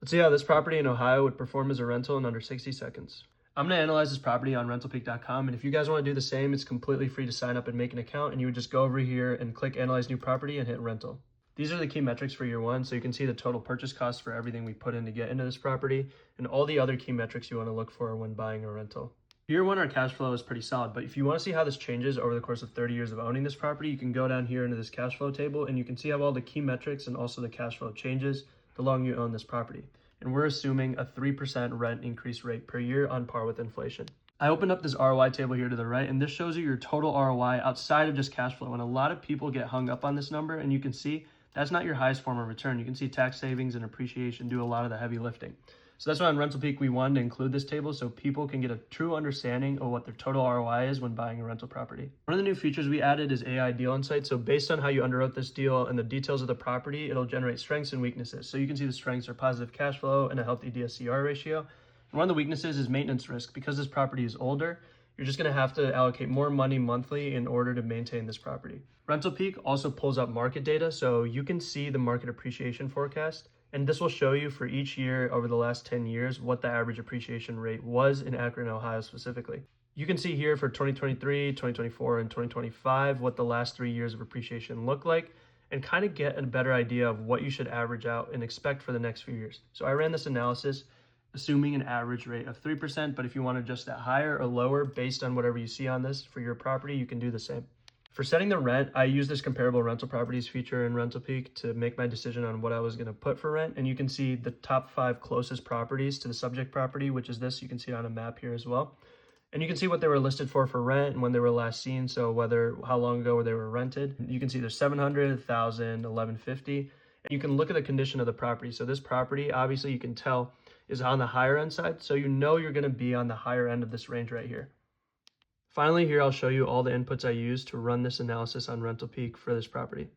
Let's see how this property in Ohio would perform as a rental in under 60 seconds. I'm going to analyze this property on rentalpeak.com, and if you guys want to do the same, it's completely free to sign up and make an account, and you would just go over here and click Analyze New Property and hit Rental. These are the key metrics for year one, so you can see the total purchase cost for everything we put in to get into this property, and all the other key metrics you want to look for when buying a rental. Year one, our cash flow is pretty solid, but if you want to see how this changes over the course of 30 years of owning this property, you can go down here into this cash flow table, and you can see how all the key metrics and also the cash flow changes the longer you own this property. And we're assuming a 3% rent increase rate per year on par with inflation. I opened up this ROI table here to the right, and this shows you your total ROI outside of just cash flow. And a lot of people get hung up on this number, and you can see that's not your highest form of return. You can see tax savings and appreciation do a lot of the heavy lifting. So that's why on RentalPeak, we wanted to include this table so people can get a true understanding of what their total ROI is when buying a rental property. One of the new features we added is AI Deal Insight. So based on how you underwrote this deal and the details of the property, it'll generate strengths and weaknesses. So you can see the strengths are positive cash flow and a healthy DSCR ratio. And one of the weaknesses is maintenance risk. Because this property is older, you're just going to have to allocate more money monthly in order to maintain this property. RentalPeak also pulls up market data, so you can see the market appreciation forecast. And this will show you for each year over the last 10 years what the average appreciation rate was in Akron, Ohio specifically. You can see here for 2023, 2024, and 2025 what the last 3 years of appreciation look like and kind of get a better idea of what you should average out and expect for the next few years. So I ran this analysis assuming an average rate of 3%, but if you want to adjust that higher or lower based on whatever you see on this for your property, you can do the same. For setting the rent, I use this comparable rental properties feature in RentalPeak to make my decision on what I was going to put for rent. And you can see the top 5 closest properties to the subject property, which is this. You can see it on a map here as well. And you can see what they were listed for rent and when they were last seen. So how long ago they were rented. You can see there's 700, 1,000, 1,150. And you can look at the condition of the property. So this property, obviously you can tell, is on the higher end side. So you know you're going to be on the higher end of this range right here. Finally, here I'll show you all the inputs I used to run this analysis on RentalPeak for this property.